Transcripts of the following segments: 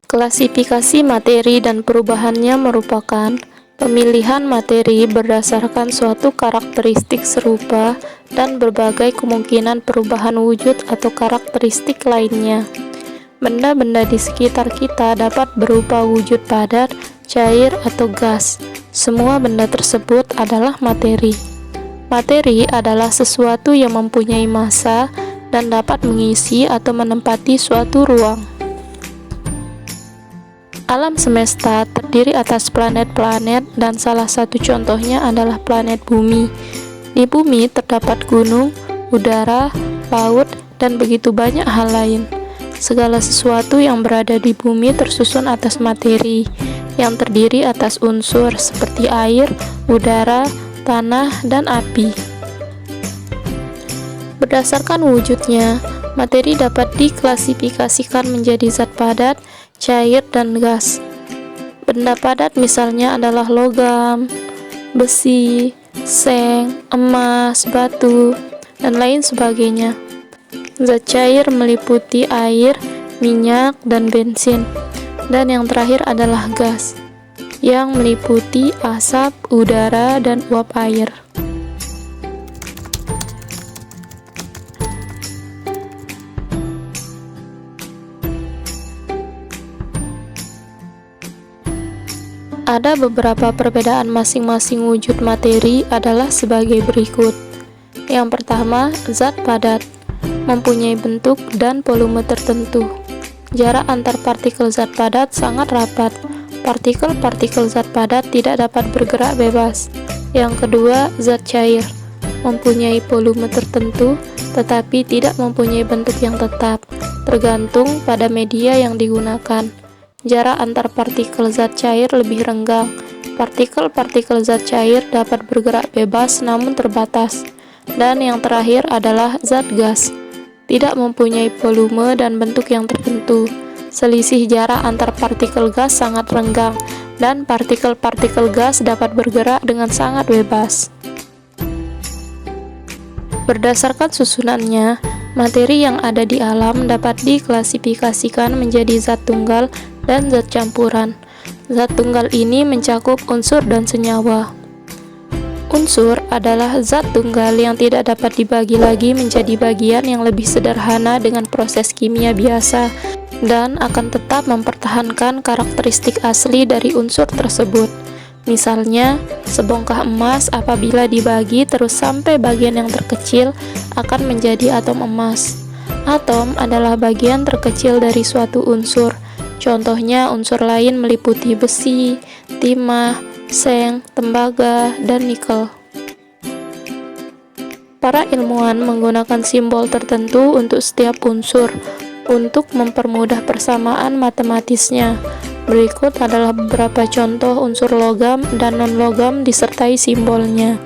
Klasifikasi materi dan perubahannya merupakan pemilihan materi berdasarkan suatu karakteristik serupa dan berbagai kemungkinan perubahan wujud atau karakteristik lainnya. Benda-benda di sekitar kita dapat berupa wujud padat, cair, atau gas. Semua benda tersebut adalah materi. Materi adalah sesuatu yang mempunyai massa dan dapat mengisi atau menempati suatu ruang. Alam semesta terdiri atas planet-planet dan salah satu contohnya adalah planet Bumi. Di Bumi terdapat gunung, udara, laut, dan begitu banyak hal lain. Segala sesuatu yang berada di Bumi tersusun atas materi, yang terdiri atas unsur seperti air, udara, tanah, dan api. Berdasarkan wujudnya, materi dapat diklasifikasikan menjadi zat padat, cair, dan gas. Benda padat misalnya adalah logam, besi, seng, emas, batu, dan lain sebagainya. Zat cair meliputi air, minyak, dan bensin. Dan yang terakhir adalah gas, yang meliputi asap, udara, dan uap air. Ada beberapa perbedaan masing-masing wujud materi adalah sebagai berikut. Yang pertama, zat padat mempunyai bentuk dan volume tertentu. Jarak antar partikel zat padat sangat rapat. Partikel-partikel zat padat tidak dapat bergerak bebas. Yang kedua, zat cair mempunyai volume tertentu tetapi tidak mempunyai bentuk yang tetap, tergantung pada media yang digunakan. Jarak antar partikel zat cair lebih renggang. Partikel-partikel zat cair dapat bergerak bebas namun terbatas. Dan yang terakhir adalah zat gas. Tidak mempunyai volume dan bentuk yang tertentu. Selisih jarak antar partikel gas sangat renggang, dan partikel-partikel gas dapat bergerak dengan sangat bebas. Berdasarkan susunannya, materi yang ada di alam dapat diklasifikasikan menjadi zat tunggal dan zat campuran. Zat tunggal ini mencakup unsur dan senyawa. Unsur adalah zat tunggal yang tidak dapat dibagi lagi menjadi bagian yang lebih sederhana dengan proses kimia biasa dan akan tetap mempertahankan karakteristik asli dari unsur tersebut. Misalnya, sebongkah emas apabila dibagi terus sampai bagian yang terkecil akan menjadi atom emas. Atom adalah bagian terkecil dari suatu unsur. Contohnya unsur lain meliputi besi, timah, seng, tembaga, dan nikel. Para ilmuwan menggunakan simbol tertentu untuk setiap unsur untuk mempermudah persamaan matematisnya. Berikut adalah beberapa contoh unsur logam dan non-logam disertai simbolnya.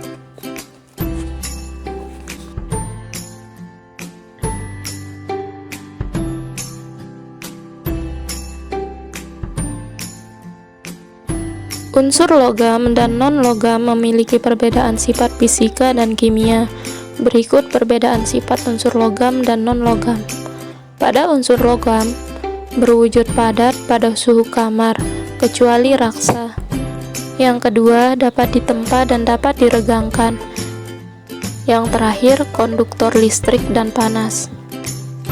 Unsur logam dan non-logam memiliki perbedaan sifat fisika dan kimia. Berikut perbedaan sifat unsur logam dan non-logam. Pada unsur logam, berwujud padat pada suhu kamar, kecuali raksa. Yang kedua, dapat ditempa dan dapat diregangkan. Yang terakhir, konduktor listrik dan panas.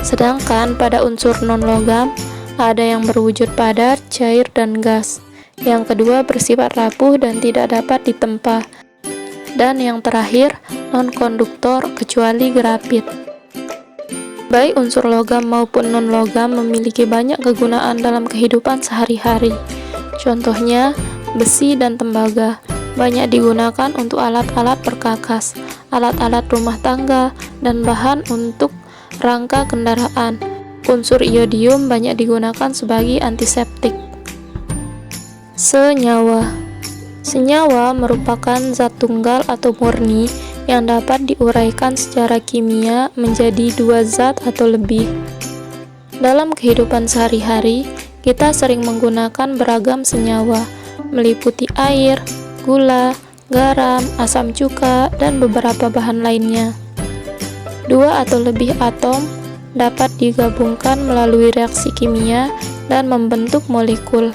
Sedangkan pada unsur non-logam, ada yang berwujud padat, cair, dan gas. Yang kedua bersifat rapuh dan tidak dapat ditempa. Dan yang terakhir, non-konduktor kecuali grafit. Baik unsur logam maupun non-logam memiliki banyak kegunaan dalam kehidupan sehari-hari. Contohnya, besi dan tembaga banyak digunakan untuk alat-alat perkakas, alat-alat rumah tangga, dan bahan untuk rangka kendaraan. Unsur iodium banyak digunakan sebagai antiseptik. Senyawa. Senyawa merupakan zat tunggal atau murni yang dapat diuraikan secara kimia menjadi dua zat atau lebih. Dalam kehidupan sehari-hari, kita sering menggunakan beragam senyawa, meliputi air, gula, garam, asam cuka, dan beberapa bahan lainnya. Dua atau lebih atom dapat digabungkan melalui reaksi kimia dan membentuk molekul.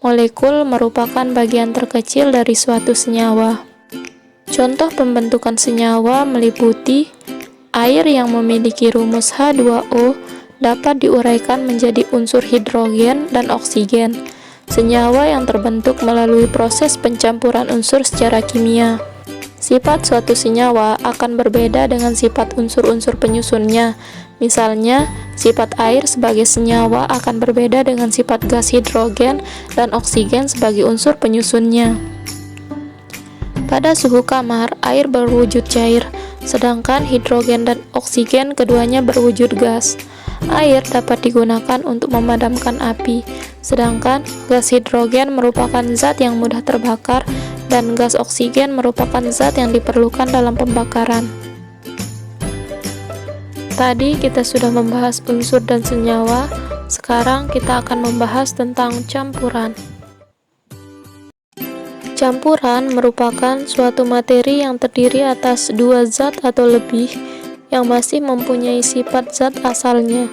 Molekul merupakan bagian terkecil dari suatu senyawa. Contoh pembentukan senyawa meliputi air yang memiliki rumus H2O dapat diuraikan menjadi unsur hidrogen dan oksigen, senyawa yang terbentuk melalui proses pencampuran unsur secara kimia. Sifat suatu senyawa akan berbeda dengan sifat unsur-unsur penyusunnya. Misalnya, sifat air sebagai senyawa akan berbeda dengan sifat gas hidrogen dan oksigen sebagai unsur penyusunnya. Pada suhu kamar, air berwujud cair, sedangkan hidrogen dan oksigen keduanya berwujud gas. Air dapat digunakan untuk memadamkan api, sedangkan gas hidrogen merupakan zat yang mudah terbakar dan gas oksigen merupakan zat yang diperlukan dalam pembakaran. Tadi kita sudah membahas unsur dan senyawa, sekarang kita akan membahas tentang campuran. Campuran merupakan suatu materi yang terdiri atas dua zat atau lebih yang masih mempunyai sifat zat asalnya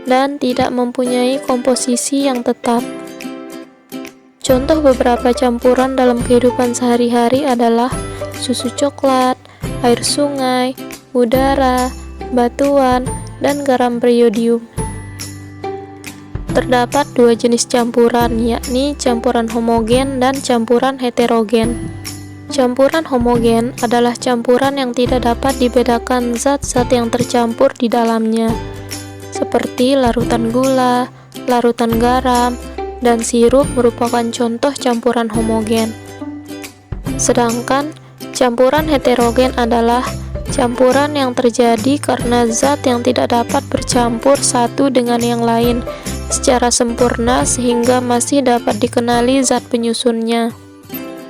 dan tidak mempunyai komposisi yang tetap. Contoh beberapa campuran dalam kehidupan sehari-hari adalah susu coklat, air sungai, udara, batuan, dan garam beriodium. Terdapat dua jenis campuran, yakni campuran homogen dan campuran heterogen. Campuran homogen adalah campuran yang tidak dapat dibedakan zat-zat yang tercampur di dalamnya, seperti larutan gula, larutan garam, dan sirup merupakan contoh campuran homogen. Sedangkan campuran heterogen adalah campuran yang terjadi karena zat yang tidak dapat bercampur satu dengan yang lain secara sempurna sehingga masih dapat dikenali zat penyusunnya.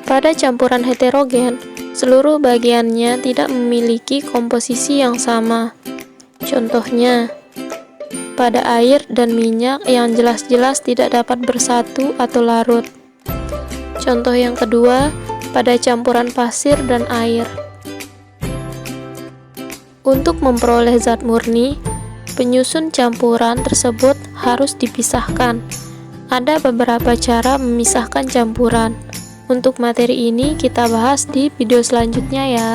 Pada campuran heterogen, seluruh bagiannya tidak memiliki komposisi yang sama. Contohnya, pada air dan minyak yang jelas-jelas tidak dapat bersatu atau larut. Contoh yang kedua, pada campuran pasir dan air. Untuk memperoleh zat murni, penyusun campuran tersebut harus dipisahkan. Ada beberapa cara memisahkan campuran. Untuk materi ini kita bahas di video selanjutnya ya.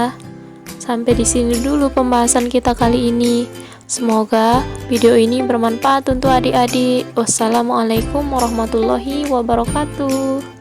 Sampai di sini dulu pembahasan kita kali ini. Semoga video ini bermanfaat untuk adik-adik. Wassalamualaikum warahmatullahi wabarakatuh.